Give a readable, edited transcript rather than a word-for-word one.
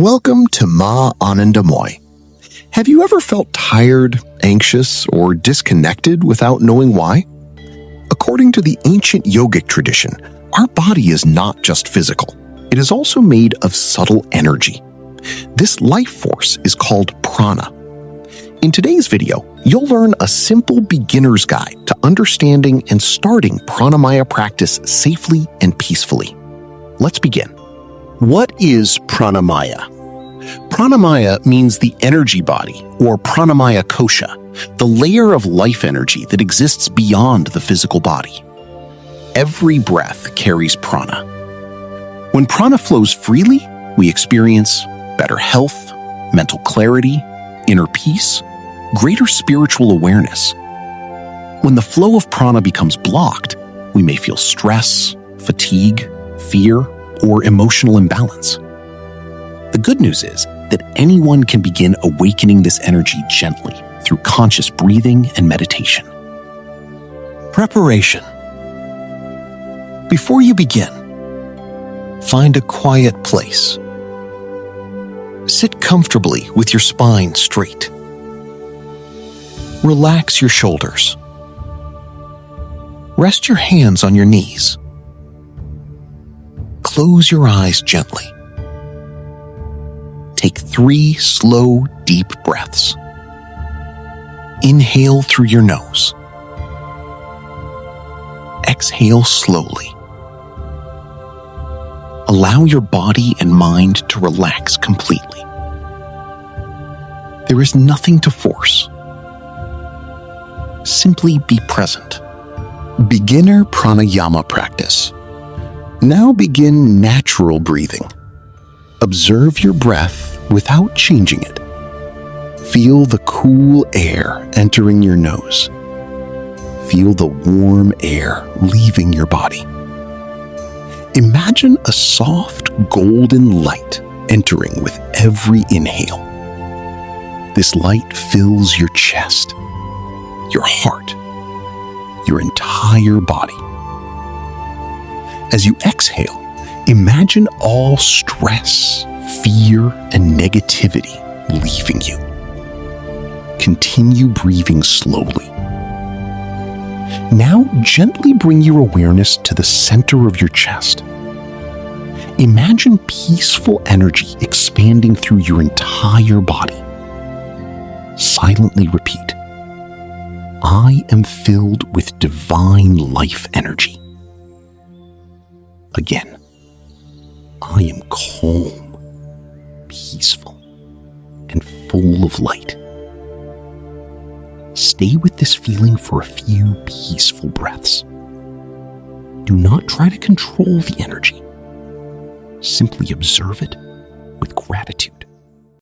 Welcome to Ma Anandamoy. Have you ever felt tired, anxious, or disconnected without knowing why? According to the ancient yogic tradition, our body is not just physical. It is also made of subtle energy. This life force is called prana. In today's video, you'll learn a simple beginner's guide to understanding and starting pranamaya practice safely and peacefully. Let's begin. What is pranamaya? Pranamaya means the energy body, or pranamaya kosha, the layer of life energy that exists beyond the physical body. Every breath carries prana. When prana flows freely, we experience better health, mental clarity, inner peace, greater spiritual awareness. When the flow of prana becomes blocked, we may feel stress, fatigue, fear, or emotional imbalance. The good news is that anyone can begin awakening this energy gently through conscious breathing and meditation. Preparation. Before you begin, find a quiet place. Sit comfortably with your spine straight. Relax your shoulders. Rest your hands on your knees. Close your eyes gently. Take 3 slow, deep breaths. Inhale through your nose. Exhale slowly. Allow your body and mind to relax completely. There is nothing to force. Simply be present. Beginner pranayama practice. Now begin natural breathing. Observe your breath without changing it. Feel the cool air entering your nose. Feel the warm air leaving your body. Imagine a soft golden light entering with every inhale. This light fills your chest, your heart, your entire body. As you exhale, imagine all stress, fear, and negativity leaving you. Continue breathing slowly. Now gently bring your awareness to the center of your chest. Imagine peaceful energy expanding through your entire body. Silently repeat, I am filled with divine life energy. Again, I am calm, peaceful, and full of light. Stay with this feeling for a few peaceful breaths. Do not try to control the energy. Simply observe it with gratitude.